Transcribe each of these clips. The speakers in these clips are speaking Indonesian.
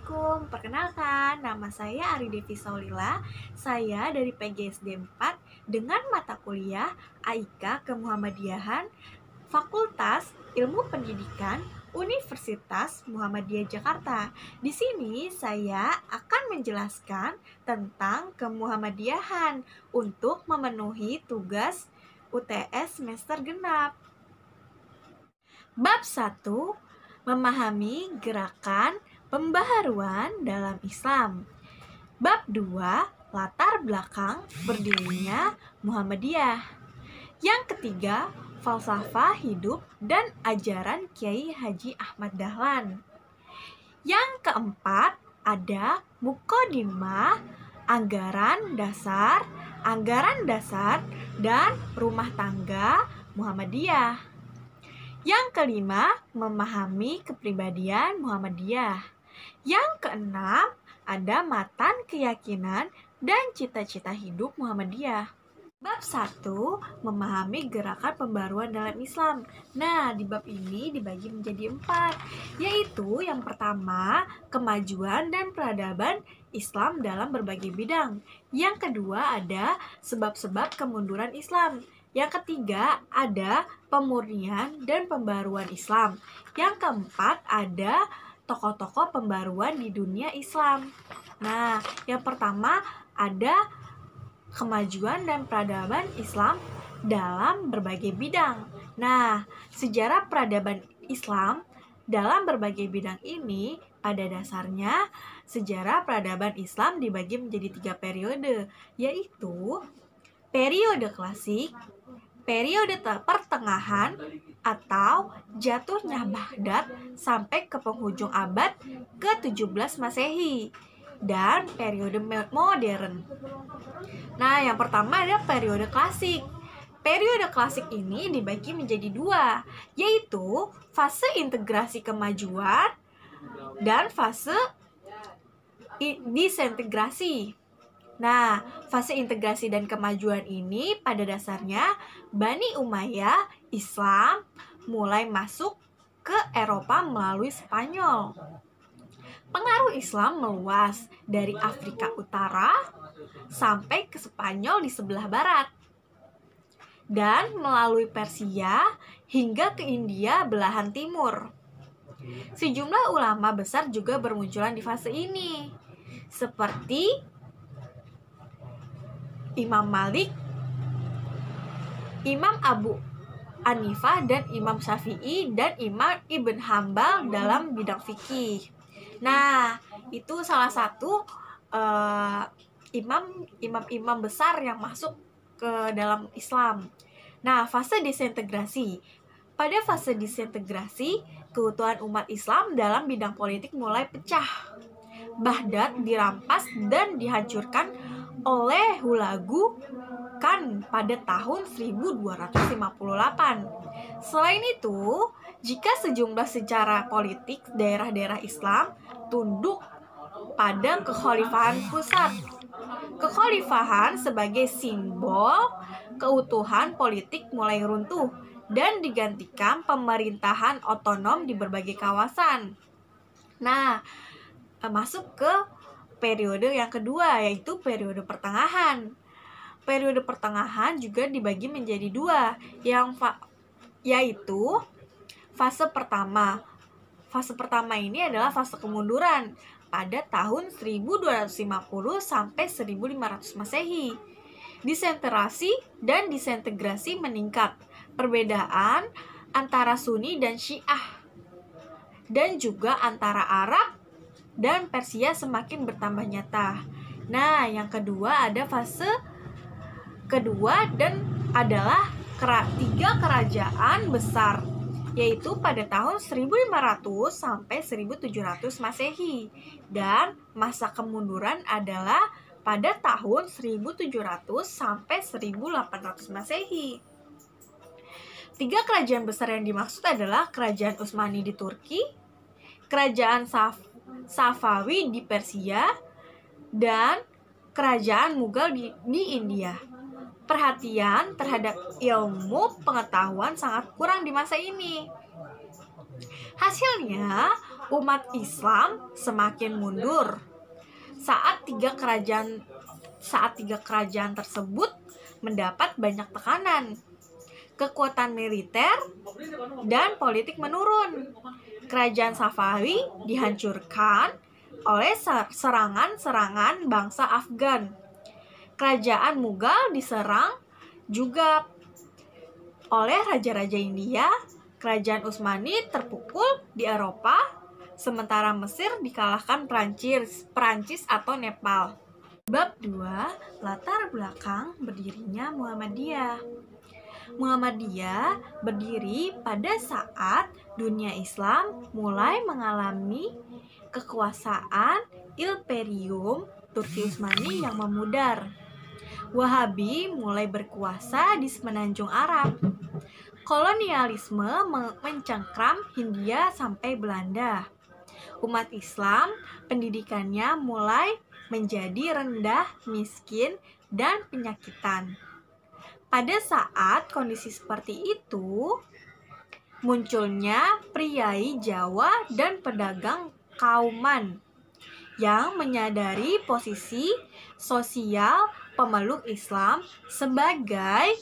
Assalamualaikum, perkenalkan nama saya Ari Devi Saulila. Saya dari PGSD 4 dengan mata kuliah AIK Kemuhammadiyahan Fakultas Ilmu Pendidikan Universitas Muhammadiyah Jakarta. Di sini saya akan menjelaskan tentang kemuhammadiyahan untuk memenuhi tugas UTS semester genap. Bab 1, memahami gerakan pembaharuan dalam Islam. Bab 2, latar belakang berdirinya Muhammadiyah. Yang ketiga, falsafah hidup dan ajaran Kiai Haji Ahmad Dahlan. Yang keempat, ada muqaddimah, anggaran dasar, dan rumah tangga Muhammadiyah. Yang kelima, memahami kepribadian Muhammadiyah. Yang keenam, ada matan keyakinan dan cita-cita hidup Muhammadiyah. Bab 1, memahami gerakan pembaruan dalam Islam. Nah, di bab ini dibagi menjadi 4, yaitu yang pertama, kemajuan dan peradaban Islam dalam berbagai bidang. Yang kedua, ada sebab-sebab kemunduran Islam. Yang ketiga, ada pemurnian dan pembaruan Islam. Yang keempat, ada tokoh-tokoh pembaruan di dunia Islam. Nah, yang pertama ada kemajuan dan peradaban Islam dalam berbagai bidang. Nah, sejarah peradaban Islam dalam berbagai bidang ini pada dasarnya sejarah peradaban Islam dibagi menjadi 3 periode, yaitu periode klasik, periode pertengahan atau jatuhnya Baghdad sampai ke penghujung abad ke-17 Masehi, dan periode modern. Nah, yang pertama ada periode klasik. Periode klasik ini dibagi menjadi 2, yaitu fase integrasi kemajuan dan fase disintegrasi. Nah, fase integrasi dan kemajuan ini pada dasarnya Bani Umayyah Islam mulai masuk ke Eropa melalui Spanyol. Pengaruh Islam meluas dari Afrika Utara sampai ke Spanyol di sebelah barat, dan melalui Persia hingga ke India belahan timur. Sejumlah ulama besar juga bermunculan di fase ini, seperti Imam Malik, Imam Abu Hanifah, dan Imam Syafi'i, dan Imam Ibn Hambal dalam bidang fikih. Nah, itu salah satu imam besar yang masuk ke dalam Islam. Nah, fase disintegrasi. Pada fase disintegrasi, keutuhan umat Islam dalam bidang politik mulai pecah. Baghdad dirampas dan dihancurkan oleh Hulagu Khan pada tahun 1258. Selain itu, jika sejumlah secara politik daerah-daerah Islam tunduk pada kekhalifahan pusat. Kekhalifahan sebagai simbol keutuhan politik mulai runtuh dan digantikan pemerintahan otonom di berbagai kawasan. Nah, masuk ke periode yang kedua, yaitu periode pertengahan. Periode pertengahan juga dibagi menjadi 2, yaitu fase pertama. Fase pertama ini adalah fase kemunduran pada tahun 1250 sampai 1500 Masehi. Disintegrasi dan disintegrasi meningkat. Perbedaan antara Sunni dan Syiah dan juga antara Arab dan Persia semakin bertambah nyata. Nah, yang kedua ada fase kedua dan adalah 3 kerajaan besar, yaitu pada tahun 1500 sampai 1700 Masehi, dan masa kemunduran adalah pada tahun 1700 sampai 1800 Masehi. 3 kerajaan besar yang dimaksud adalah Kerajaan Utsmani di Turki, Kerajaan Safawi di Persia, dan Kerajaan Mughal di India. Perhatian terhadap ilmu pengetahuan sangat kurang di masa ini. Hasilnya, umat Islam semakin mundur saat tiga kerajaan tersebut mendapat banyak tekanan. Kekuatan militer dan politik menurun. Kerajaan Safawi dihancurkan oleh serangan-serangan bangsa Afgan. Kerajaan Mughal diserang juga oleh raja-raja India. Kerajaan Utsmani terpukul di Eropa, sementara Mesir dikalahkan Prancis atau Nepal. Bab 2, latar belakang berdirinya Muhammadiyah. Muhammadiyah berdiri pada saat dunia Islam mulai mengalami kekuasaan Imperium Turki Utsmani yang memudar. Wahabi mulai berkuasa di semenanjung Arab. Kolonialisme mencengkram Hindia sampai Belanda. Umat Islam pendidikannya mulai menjadi rendah, miskin, dan penyakitan. Pada saat kondisi seperti itu, munculnya priai Jawa dan pedagang Kauman yang menyadari posisi sosial pemeluk Islam sebagai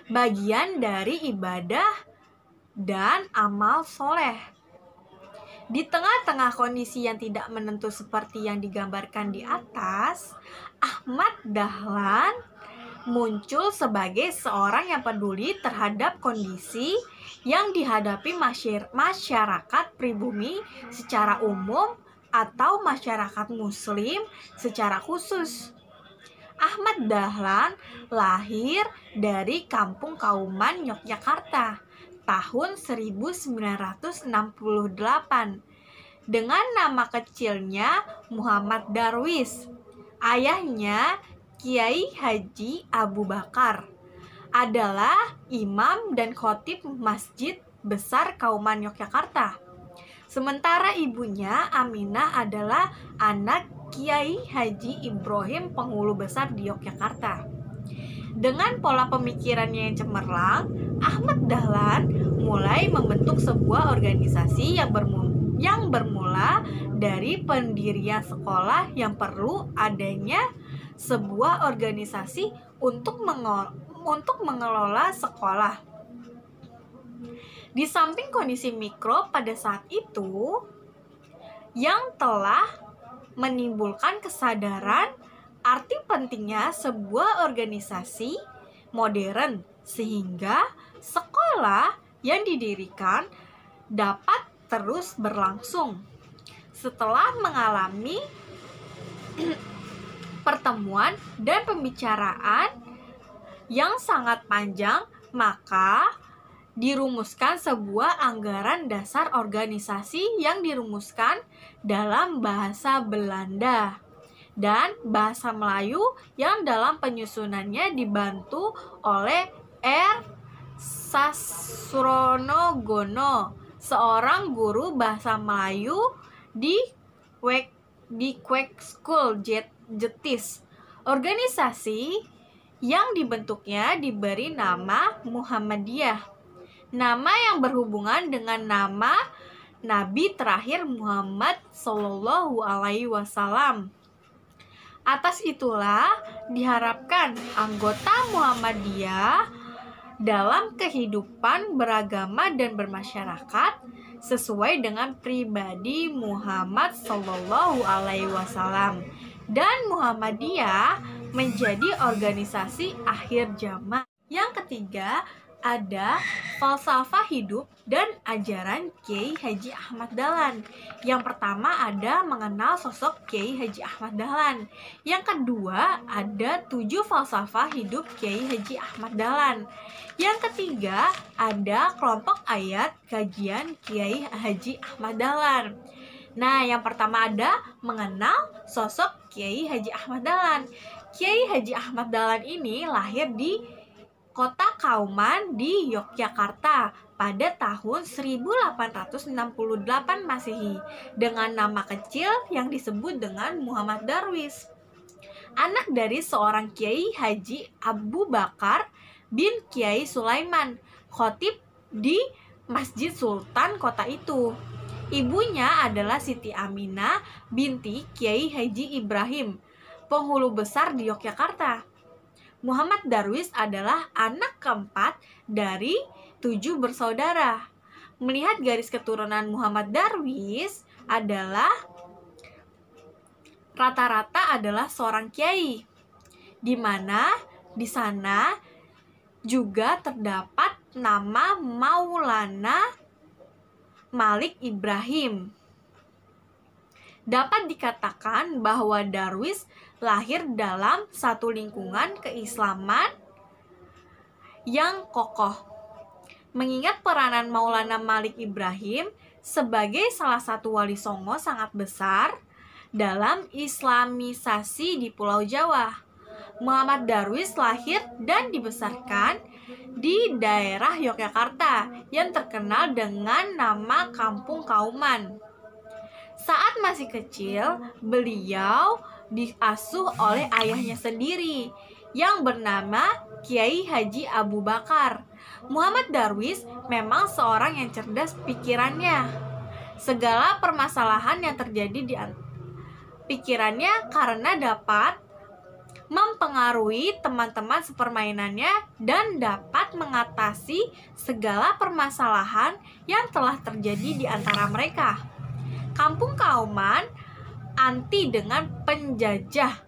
bagian dari ibadah dan amal soleh. Di tengah-tengah kondisi yang tidak menentu seperti yang digambarkan di atas, Ahmad Dahlan muncul sebagai seorang yang peduli terhadap kondisi yang dihadapi masyarakat pribumi secara umum atau masyarakat muslim secara khusus. Ahmad Dahlan lahir dari Kampung Kauman, Yogyakarta, tahun 1968 dengan nama kecilnya Muhammad Darwis. Ayahnya, Kiai Haji Abu Bakar, adalah imam dan khotib Masjid Besar Kauman, Yogyakarta. Sementara ibunya, Aminah, adalah anak Kiai Haji Ibrahim, penghulu besar di Yogyakarta. Dengan pola pemikirannya yang cemerlang, Ahmad Dahlan mulai membentuk sebuah organisasi yang bermula dari pendirian sekolah yang perlu adanya sebuah organisasi untuk mengelola sekolah. Di samping kondisi mikro pada saat itu yang telah menimbulkan kesadaran arti pentingnya sebuah organisasi modern sehingga sekolah yang didirikan dapat terus berlangsung. Setelah mengalami pertemuan dan pembicaraan yang sangat panjang, maka dirumuskan sebuah anggaran dasar organisasi yang dirumuskan dalam bahasa Belanda dan bahasa Melayu yang dalam penyusunannya dibantu oleh R. Sastronogono, seorang guru bahasa Melayu di Quake School Jetis. Organisasi yang dibentuknya diberi nama Muhammadiyah, nama yang berhubungan dengan nama Nabi terakhir Muhammad Sallallahu Alaihi Wasallam. Atas itulah diharapkan anggota Muhammadiyah dalam kehidupan beragama dan bermasyarakat sesuai dengan pribadi Muhammad Sallallahu Alaihi Wasallam, dan Muhammadiyah menjadi organisasi akhir zaman. Yang ketiga, ada falsafah hidup dan ajaran Kiai Haji Ahmad Dahlan. Yang pertama ada mengenal sosok Kiai Haji Ahmad Dahlan. Yang kedua ada 7 falsafah hidup Kiai Haji Ahmad Dahlan. Yang ketiga ada kelompok ayat kajian Kiai Haji Ahmad Dahlan. Nah, yang pertama ada mengenal sosok Kiai Haji Ahmad Dahlan. Kiai Haji Ahmad Dahlan ini lahir di Kota Kauman di Yogyakarta pada tahun 1868 Masehi dengan nama kecil yang disebut dengan Muhammad Darwis. Anak dari seorang Kiai Haji Abu Bakar bin Kiai Sulaiman, khotib di Masjid Sultan kota itu. Ibunya adalah Siti Aminah binti Kiai Haji Ibrahim, penghulu besar di Yogyakarta. Muhammad Darwis adalah anak keempat dari 7 bersaudara. Melihat garis keturunan Muhammad Darwis adalah rata-rata adalah seorang kiai, di mana di sana juga terdapat nama Maulana Malik Ibrahim. Dapat dikatakan bahwa Darwis lahir dalam satu lingkungan keislaman yang kokoh. Mengingat peranan Maulana Malik Ibrahim sebagai salah satu wali songo sangat besar dalam islamisasi di Pulau Jawa, Muhammad Darwis lahir dan dibesarkan di daerah Yogyakarta yang terkenal dengan nama Kampung Kauman. Saat masih kecil, beliau diasuh oleh ayahnya sendiri yang bernama Kiai Haji Abu Bakar. Muhammad Darwis memang seorang yang cerdas pikirannya. Segala permasalahan yang terjadi di pikirannya karena dapat mempengaruhi teman-teman sepermainannya dan dapat mengatasi segala permasalahan yang telah terjadi di antara mereka. Kampung Kauman anti dengan penjajah.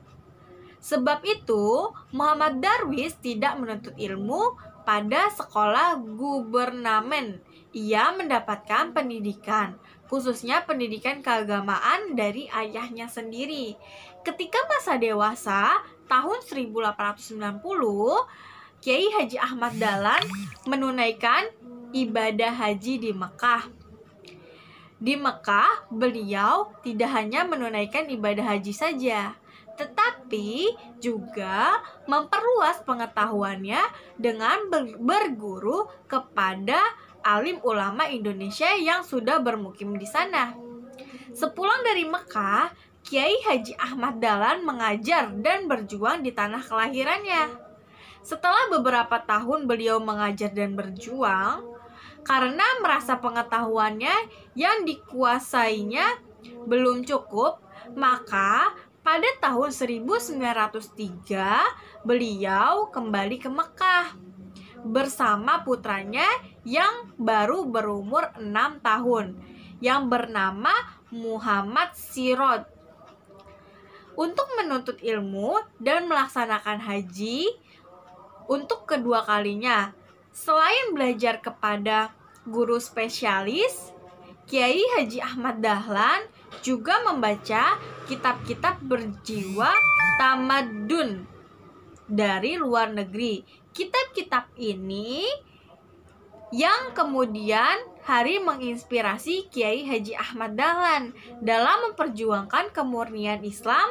Sebab itu, Muhammad Darwis tidak menuntut ilmu pada sekolah gubernamen. Ia mendapatkan pendidikan, khususnya pendidikan keagamaan dari ayahnya sendiri. Ketika masa dewasa, tahun 1890, Kiai Haji Ahmad Dahlan menunaikan ibadah haji di Mekah. Di Mekah, beliau tidak hanya menunaikan ibadah haji saja, tetapi juga memperluas pengetahuannya dengan berguru kepada alim ulama Indonesia yang sudah bermukim di sana. Sepulang dari Mekah, Kiai Haji Ahmad Dahlan mengajar dan berjuang di tanah kelahirannya. Setelah beberapa tahun beliau mengajar dan berjuang, karena merasa pengetahuannya yang dikuasainya belum cukup, maka pada tahun 1903 beliau kembali ke Mekah bersama putranya yang baru berumur 6 tahun yang bernama Muhammad Sirot untuk menuntut ilmu dan melaksanakan haji untuk kedua kalinya. Selain belajar kepada guru spesialis, Kiai Haji Ahmad Dahlan juga membaca kitab-kitab berjiwa tamadun dari luar negeri. Kitab-kitab ini yang kemudian hari menginspirasi Kiai Haji Ahmad Dahlan dalam memperjuangkan kemurnian Islam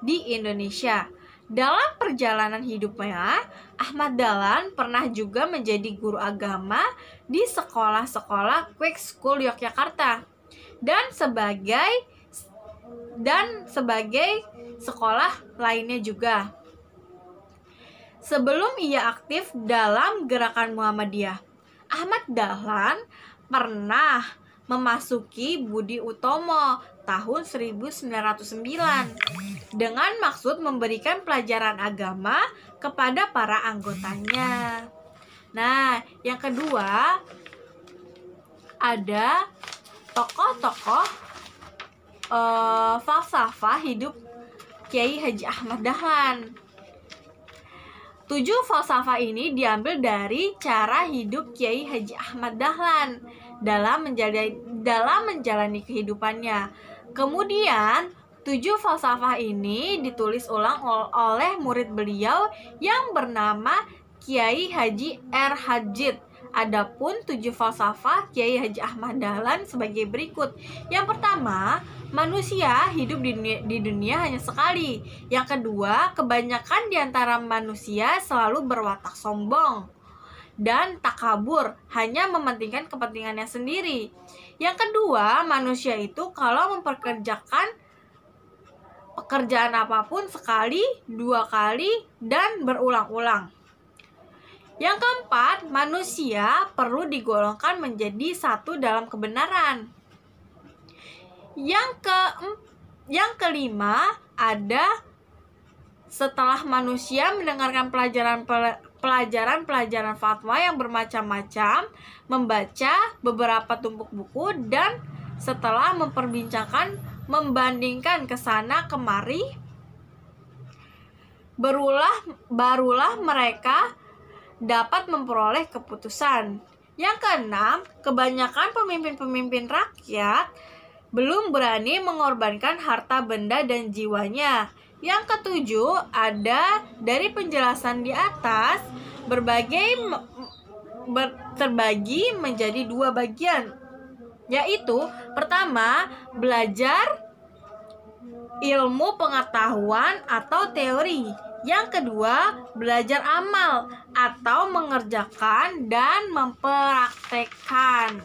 di Indonesia. Dalam perjalanan hidupnya, Ahmad Dahlan pernah juga menjadi guru agama di sekolah-sekolah Quick School Yogyakarta dan sebagai sekolah lainnya juga. Sebelum ia aktif dalam gerakan Muhammadiyah, Ahmad Dahlan pernah memasuki Budi Utomo tahun 1909 dengan maksud memberikan pelajaran agama kepada para anggotanya. Nah, yang kedua ada tokoh-tokoh falsafah hidup Kiai Haji Ahmad Dahlan. 7 falsafah ini diambil dari cara hidup Kiai Haji Ahmad Dahlan dalam menjalani kehidupannya. Kemudian 7 falsafah ini ditulis ulang oleh murid beliau yang bernama Kiai Haji R. Hajid. Adapun 7 falsafah Kiai Haji Ahmad Dahlan sebagai berikut. Yang pertama, manusia hidup di dunia hanya sekali. Yang kedua, kebanyakan di antara manusia selalu berwatak sombong dan takabur, hanya mementingkan kepentingannya sendiri. Yang kedua, manusia itu kalau memperkerjakan pekerjaan apapun sekali, 2 kali, dan berulang-ulang. Yang keempat, manusia perlu digolongkan menjadi satu dalam kebenaran. Yang kelima ada setelah manusia mendengarkan pelajaran fatwa yang bermacam-macam, membaca beberapa tumpuk buku, dan setelah membandingkan kesana kemari, barulah mereka dapat memperoleh keputusan. Yang keenam, kebanyakan pemimpin-pemimpin rakyat belum berani mengorbankan harta benda dan jiwanya. Yang ketujuh, ada dari penjelasan di atas terbagi menjadi 2 bagian, yaitu pertama, belajar ilmu pengetahuan atau teori. Yang kedua, belajar amal atau mengerjakan dan mempraktekkan.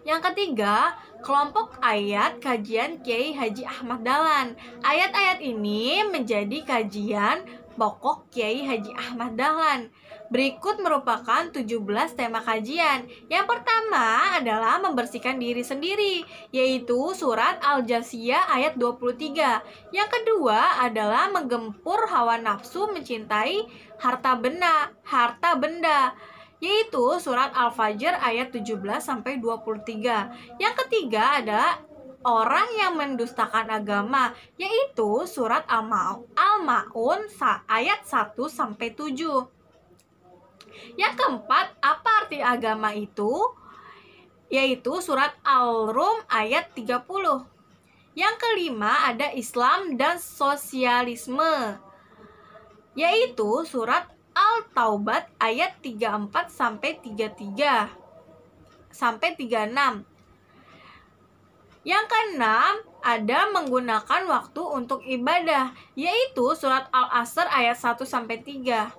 Yang ketiga, kelompok ayat kajian Kiai Haji Ahmad Dahlan. Ayat-ayat ini menjadi kajian pokok Kiai Haji Ahmad Dahlan. Berikut merupakan 17 tema kajian. Yang pertama adalah membersihkan diri sendiri, yaitu surat Al-Jasiyah ayat 23. Yang kedua adalah menggempur hawa nafsu mencintai harta benda, yaitu surat Al-Fajr ayat 17-23. Yang ketiga adalah orang yang mendustakan agama, yaitu surat Al-Ma'un ayat 1-7. Yang keempat, apa arti agama itu? Yaitu surat Al-Rum ayat 30. Yang kelima ada Islam dan sosialisme, yaitu surat Al-Taubat ayat 34-36. Yang keenam ada menggunakan waktu untuk ibadah, yaitu surat Al-Asr ayat 1-3.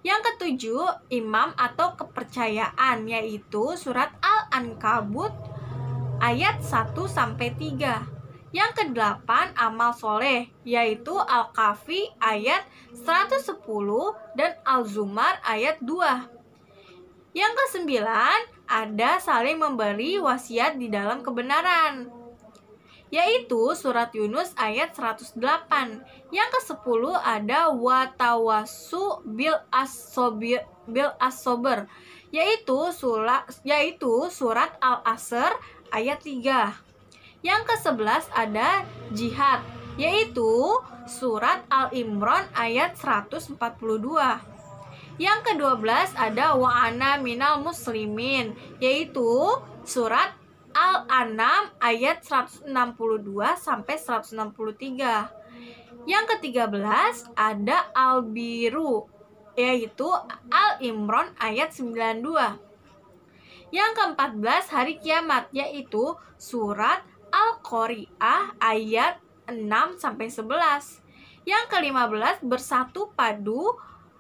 Yang ketujuh, imam atau kepercayaan, yaitu surat Al-Ankabut ayat 1-3. Yang kedelapan, amal soleh, yaitu Al-Kahfi ayat 110 dan Al-Zumar ayat 2. Yang kesembilan, ada saling memberi wasiat di dalam kebenaran, yaitu surat Yunus ayat 108. Yang ke-10 ada watawassu bil as-sabr, yaitu surat Al-Asr ayat 3. Yang ke-11 ada jihad, yaitu surat Al-Imran ayat 142. Yang ke-12 ada wa'ana minal muslimin, yaitu surat Al-An'am ayat 162-163. Yang ke-13 ada Al-Biru, yaitu Al-Imran ayat 92. Yang ke-14 hari kiamat, yaitu surat Al-Qari'ah ayat 6-11. Yang ke-15 bersatu padu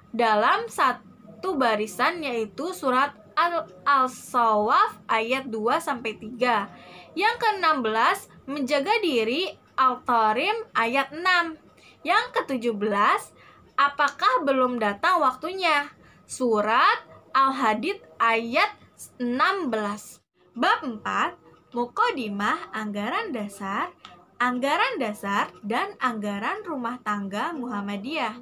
dalam satu barisan, yaitu surat Al-Sawaf ayat 2-3. Yang ke-16 menjaga diri, Al-Tarim ayat 6. Yang ke-17 apakah belum datang waktunya, surat Al-Hadid ayat 16. Bab 4, Muqaddimah anggaran dasar, dan anggaran rumah tangga Muhammadiyah.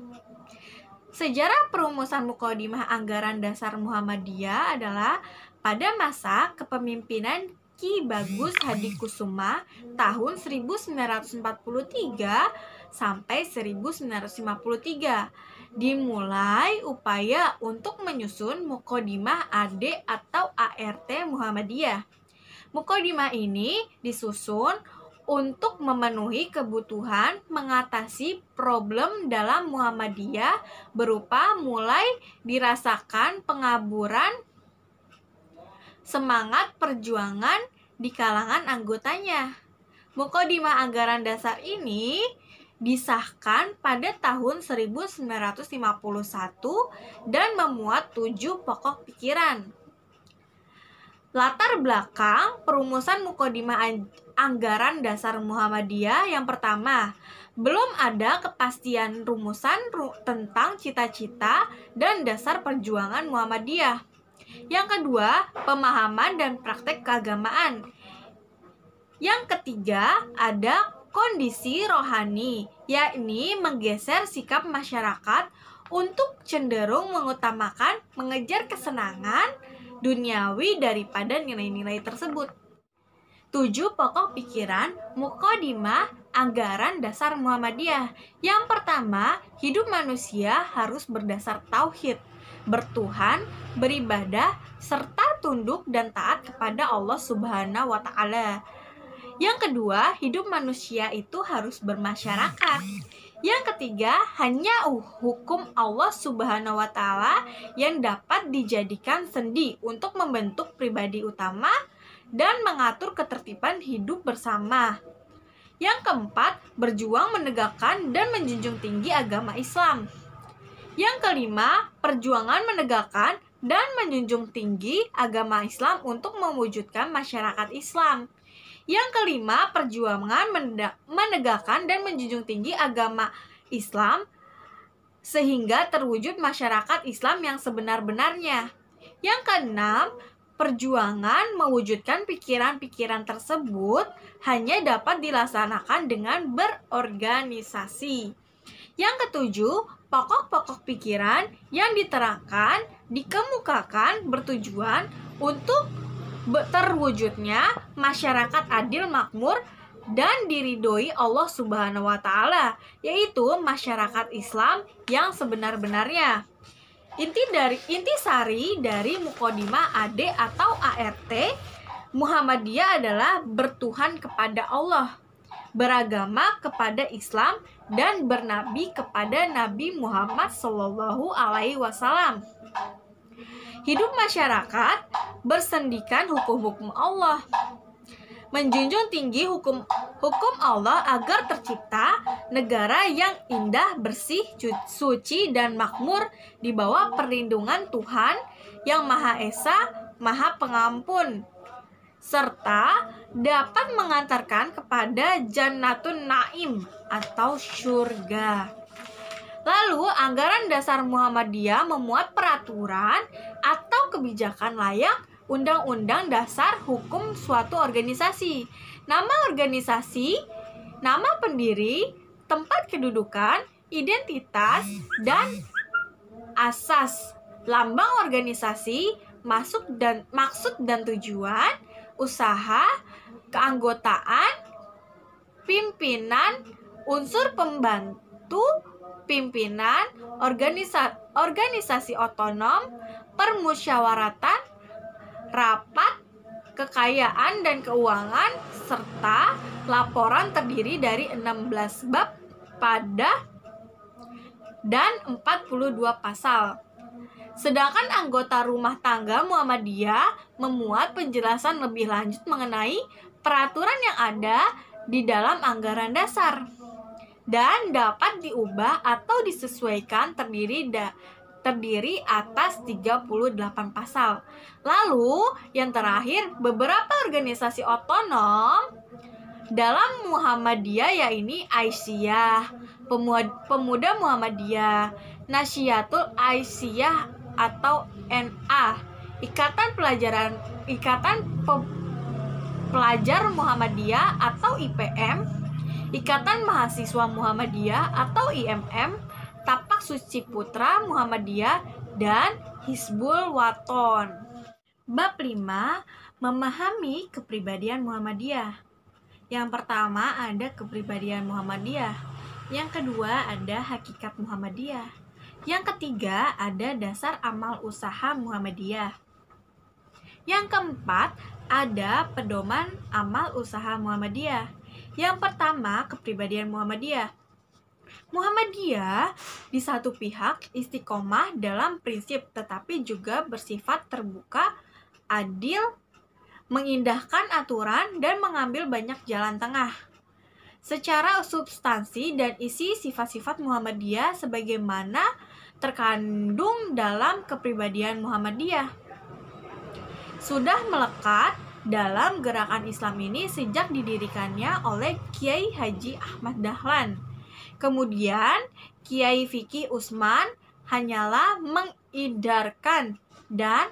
Sejarah perumusan Muqaddimah anggaran dasar Muhammadiyah adalah pada masa kepemimpinan Ki Bagus Hadikusuma tahun 1943 sampai 1953. Dimulai upaya untuk menyusun Muqaddimah AD atau ART Muhammadiyah. Muqaddimah ini disusun untuk memenuhi kebutuhan mengatasi problem dalam Muhammadiyah berupa mulai dirasakan pengaburan semangat perjuangan di kalangan anggotanya. Muqaddimah anggaran dasar ini disahkan pada tahun 1951 dan memuat 7 pokok pikiran. Latar belakang perumusan Muqaddimah anggaran dasar Muhammadiyah. Yang pertama, belum ada kepastian rumusan tentang cita-cita dan dasar perjuangan Muhammadiyah. Yang kedua, pemahaman dan praktek keagamaan. Yang ketiga, ada kondisi rohani, yakni menggeser sikap masyarakat untuk cenderung mengutamakan mengejar kesenangan duniawi daripada nilai-nilai tersebut. 7 pokok pikiran Muqaddimah anggaran dasar Muhammadiyah. Yang pertama, hidup manusia harus berdasar tauhid, bertuhan, beribadah, serta tunduk dan taat kepada Allah Subhanahu wa Ta'ala. Yang kedua, hidup manusia itu harus bermasyarakat. Yang ketiga, hanya hukum Allah Subhanahu wa Ta'ala yang dapat dijadikan sendi untuk membentuk pribadi utama dan mengatur ketertiban hidup bersama. Yang keempat, berjuang menegakkan dan menjunjung tinggi agama Islam. Yang kelima, perjuangan menegakkan dan menjunjung tinggi agama Islam untuk mewujudkan masyarakat Islam. Yang kelima, perjuangan menegakkan dan menjunjung tinggi agama Islam sehingga terwujud masyarakat Islam yang sebenar-benarnya. Yang keenam, perjuangan mewujudkan pikiran-pikiran tersebut hanya dapat dilaksanakan dengan berorganisasi. Yang ketujuh, pokok-pokok pikiran yang diterangkan, dikemukakan bertujuan untuk terwujudnya masyarakat adil makmur dan diridhoi Allah Subhanahu wa Ta'ala, yaitu masyarakat Islam yang sebenar-benarnya. Intisari dari Muqaddimah AD atau ART Muhammadiyah adalah bertuhan kepada Allah, beragama kepada Islam, dan bernabi kepada Nabi Muhammad SAW. Hidup masyarakat bersendikan hukum-hukum Allah, menjunjung tinggi hukum Allah agar tercipta negara yang indah, bersih, suci, dan makmur di bawah perlindungan Tuhan yang Maha Esa, Maha Pengampun, serta dapat mengantarkan kepada Jannatun Naim atau surga. Lalu, anggaran dasar Muhammadiyah memuat peraturan atau kebijakan layak undang-undang dasar hukum suatu organisasi. Nama organisasi, nama pendiri, tempat kedudukan, identitas, dan asas. Lambang organisasi, maksud dan tujuan, usaha, keanggotaan, pimpinan, unsur pembantu, pimpinan, organisasi otonom, permusyawaratan, rapat, kekayaan dan keuangan, serta laporan terdiri dari 16 bab dan 42 pasal. Sedangkan anggota rumah tangga Muhammadiyah memuat penjelasan lebih lanjut mengenai peraturan yang ada di dalam anggaran dasar dan dapat diubah atau disesuaikan terdiri atas 38 pasal. Lalu, yang terakhir, beberapa organisasi otonom dalam Muhammadiyah yakni Aisyah, Pemuda Muhammadiyah, Nasyiatul Aisyah atau NA, Ikatan Pelajar Muhammadiyah atau IPM, Ikatan Mahasiswa Muhammadiyah atau IMM, Tapak Suci Putra Muhammadiyah, dan Hizbul Waton. Bab 5. Memahami kepribadian Muhammadiyah. Yang pertama ada kepribadian Muhammadiyah. Yang kedua ada hakikat Muhammadiyah. Yang ketiga ada dasar amal usaha Muhammadiyah. Yang keempat ada pedoman amal usaha Muhammadiyah. Yang pertama, kepribadian Muhammadiyah. Muhammadiyah di satu pihak istiqomah dalam prinsip tetapi juga bersifat terbuka, adil, mengindahkan aturan, dan mengambil banyak jalan tengah. Secara substansi dan isi sifat-sifat Muhammadiyah sebagaimana terkandung dalam kepribadian Muhammadiyah sudah melekat dalam gerakan Islam ini sejak didirikannya oleh Kiai Haji Ahmad Dahlan. Kemudian Kiai Fikih Utsman hanyalah mengidarkan dan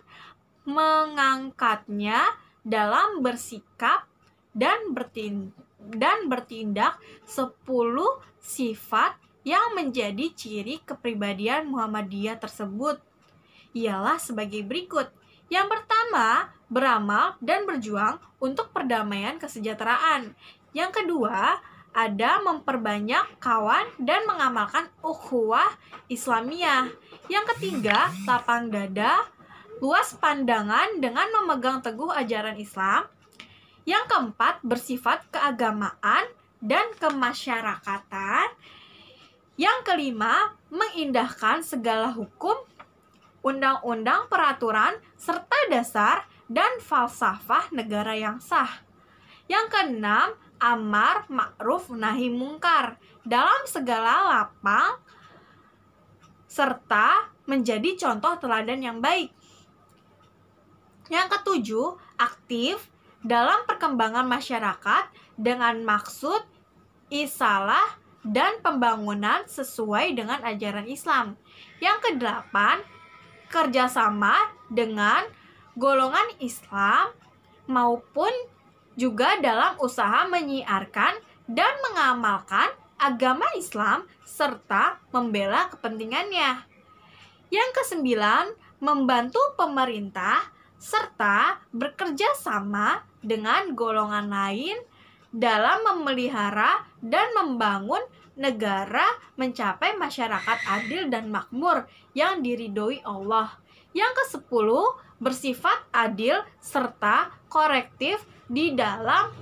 mengangkatnya dalam bersikap dan bertindak 10 sifat yang menjadi ciri kepribadian Muhammadiyah tersebut ialah sebagai berikut. Yang pertama, beramal dan berjuang untuk perdamaian kesejahteraan. Yang kedua, ada memperbanyak kawan dan mengamalkan ukhuwah Islamiyah. Yang ketiga, lapang dada, luas pandangan dengan memegang teguh ajaran Islam. Yang keempat, bersifat keagamaan dan kemasyarakatan. Yang kelima, mengindahkan segala hukum, undang-undang, peraturan, serta dasar dan falsafah negara yang sah. Yang keenam, amar ma'ruf nahi mungkar dalam segala lapang serta menjadi contoh teladan yang baik. Yang ketujuh, aktif dalam perkembangan masyarakat dengan maksud isalah dan pembangunan sesuai dengan ajaran Islam. Yang kedelapan, kerjasama dengan golongan Islam maupun juga dalam usaha menyiarkan dan mengamalkan agama Islam serta membela kepentingannya. Yang kesembilan, membantu pemerintah serta bekerja sama dengan golongan lain dalam memelihara dan membangun negara mencapai masyarakat adil dan makmur yang diridhoi Allah. Yang kesepuluh, bersifat adil serta korektif di dalam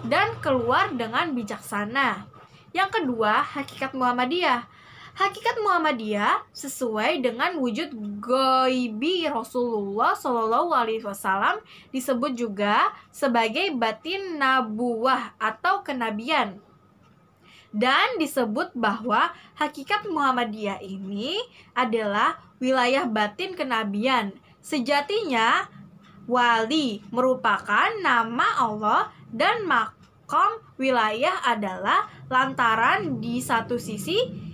dan keluar dengan bijaksana. Yang kedua, hakikat Muhammadiyah. Hakikat Muhammadiyah sesuai dengan wujud ghaibi Rasulullah SAW disebut juga sebagai batin nabuwah atau kenabian. Dan disebut bahwa hakikat Muhammadiyah ini adalah wilayah batin kenabian. Sejatinya, wali merupakan nama Allah dan makom wilayah adalah lantaran di satu sisi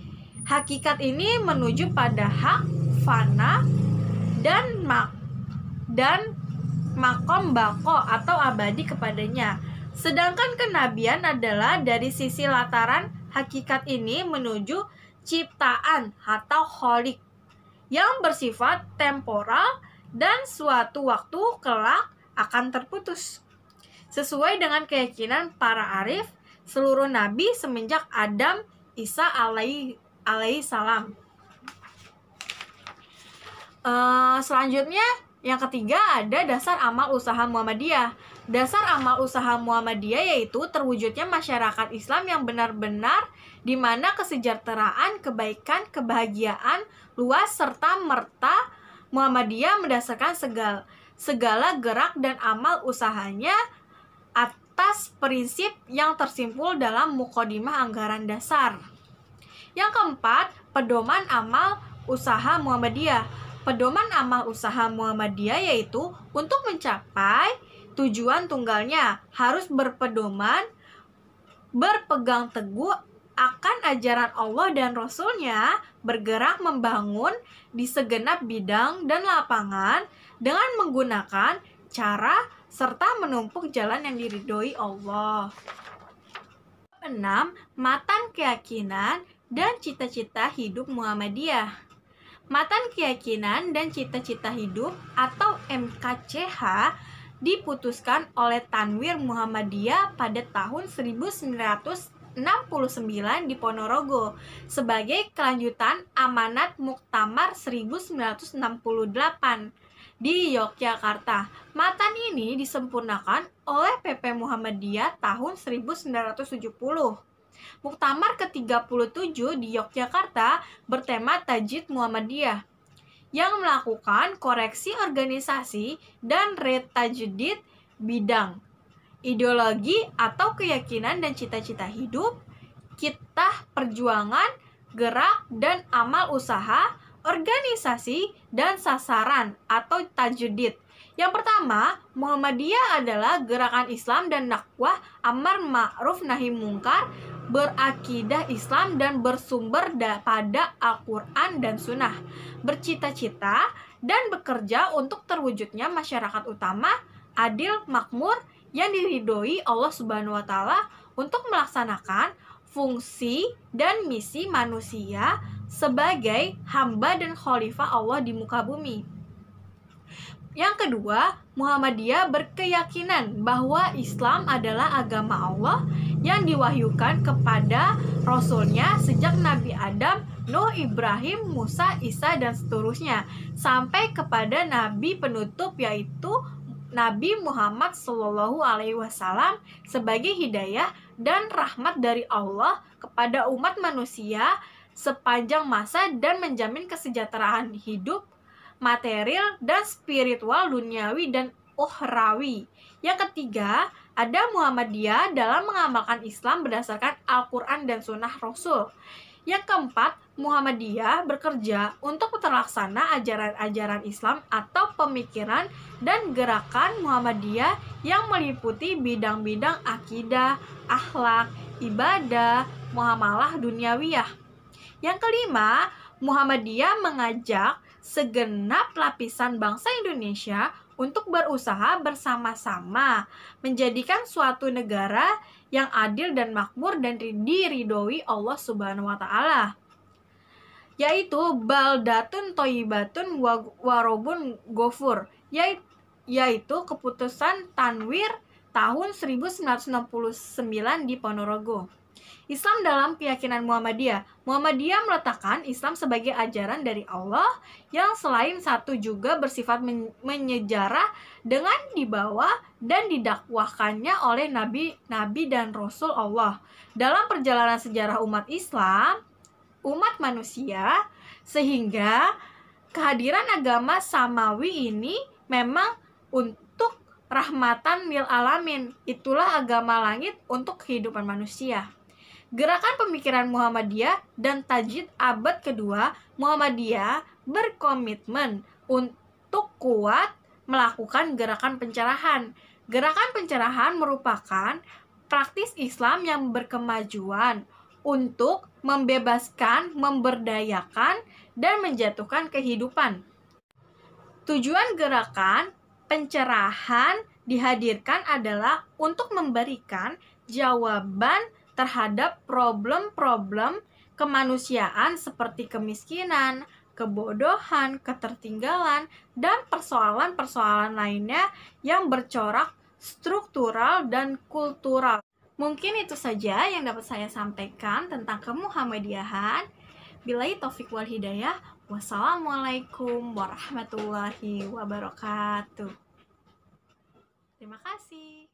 hakikat ini menuju pada hak fana dan makom bako atau abadi kepadanya. Sedangkan kenabian adalah dari sisi lataran hakikat ini menuju ciptaan atau kholik yang bersifat temporal dan suatu waktu kelak akan terputus. Sesuai dengan keyakinan para arif, seluruh nabi semenjak Adam, Isa alaihi salam. Selanjutnya yang ketiga ada dasar amal usaha Muhammadiyah. Dasar amal usaha Muhammadiyah yaitu terwujudnya masyarakat Islam yang benar-benar di mana kesejahteraan, kebaikan, kebahagiaan luas serta merta Muhammadiyah mendasarkan segala gerak dan amal usahanya atas prinsip yang tersimpul dalam mukadimah anggaran dasar. Yang keempat, pedoman amal usaha Muhammadiyah. Pedoman amal usaha Muhammadiyah yaitu untuk mencapai tujuan tunggalnya harus berpegang teguh akan ajaran Allah dan Rasul-Nya, bergerak membangun di segenap bidang dan lapangan dengan menggunakan cara serta menumpuk jalan yang diridhoi Allah. 6. Matan keyakinan dan cita-cita hidup Muhammadiyah. Matan keyakinan dan cita-cita hidup atau MKCH diputuskan oleh Tanwir Muhammadiyah pada tahun 1969 di Ponorogo sebagai kelanjutan amanat Muktamar 1968 di Yogyakarta. Matan ini disempurnakan oleh PP Muhammadiyah tahun 1970. Muktamar ke-37 di Yogyakarta bertema Tajdid Muhammadiyah yang melakukan koreksi organisasi dan retajdid bidang ideologi atau keyakinan dan cita-cita hidup, kitah perjuangan, gerak dan amal usaha, organisasi dan sasaran atau tajdid. Yang pertama, Muhammadiyah adalah gerakan Islam dan dakwah amar ma'ruf nahi mungkar, berakidah Islam dan bersumber pada Al-Quran dan Sunnah, bercita-cita dan bekerja untuk terwujudnya masyarakat utama, adil, makmur, yang diridhoi Allah Subhanahu wa taala untuk melaksanakan fungsi dan misi manusia sebagai hamba dan khalifah Allah di muka bumi. Yang kedua, Muhammadiyah berkeyakinan bahwa Islam adalah agama Allah yang diwahyukan kepada Rasulnya sejak Nabi Adam, Nuh, Ibrahim, Musa, Isa, dan seterusnya sampai kepada Nabi penutup yaitu Nabi Muhammad SAW sebagai hidayah dan rahmat dari Allah kepada umat manusia sepanjang masa dan menjamin kesejahteraan hidup, material dan spiritual duniawi dan ukhrawi. Yang ketiga, ada Muhammadiyah dalam mengamalkan Islam berdasarkan Al-Quran dan Sunnah Rasul. Yang keempat, Muhammadiyah bekerja untuk terlaksana ajaran-ajaran Islam atau pemikiran dan gerakan Muhammadiyah yang meliputi bidang-bidang akidah, akhlak, ibadah, muamalah duniawiyah. Yang kelima, Muhammadiyah mengajak segenap lapisan bangsa Indonesia untuk berusaha bersama-sama menjadikan suatu negara yang adil dan makmur dan diridhoi Allah Subhanahu wa taala, yaitu baldatun thayyibatun warobun ghafur, yaitu keputusan Tanwir tahun 1969 di Ponorogo. Islam dalam keyakinan Muhammadiyah. Muhammadiyah meletakkan Islam sebagai ajaran dari Allah yang selain satu juga bersifat menyejarah dengan dibawa dan didakwahkannya oleh nabi dan rasul Allah. Dalam perjalanan sejarah umat Islam, umat manusia, sehingga kehadiran agama samawi ini memang untuk rahmatan lil alamin. Itulah agama langit untuk kehidupan manusia. Gerakan pemikiran Muhammadiyah dan Tajdid abad kedua, Muhammadiyah berkomitmen untuk kuat melakukan gerakan pencerahan. Gerakan pencerahan merupakan praktis Islam yang berkemajuan untuk membebaskan, memberdayakan, dan menjatuhkan kehidupan. Tujuan gerakan pencerahan dihadirkan adalah untuk memberikan jawaban terhadap problem-problem kemanusiaan seperti kemiskinan, kebodohan, ketertinggalan, dan persoalan-persoalan lainnya yang bercorak struktural dan kultural. Mungkin itu saja yang dapat saya sampaikan tentang kemuhammadiyahan. Billahi taufiq wal hidayah. Wassalamualaikum warahmatullahi wabarakatuh. Terima kasih.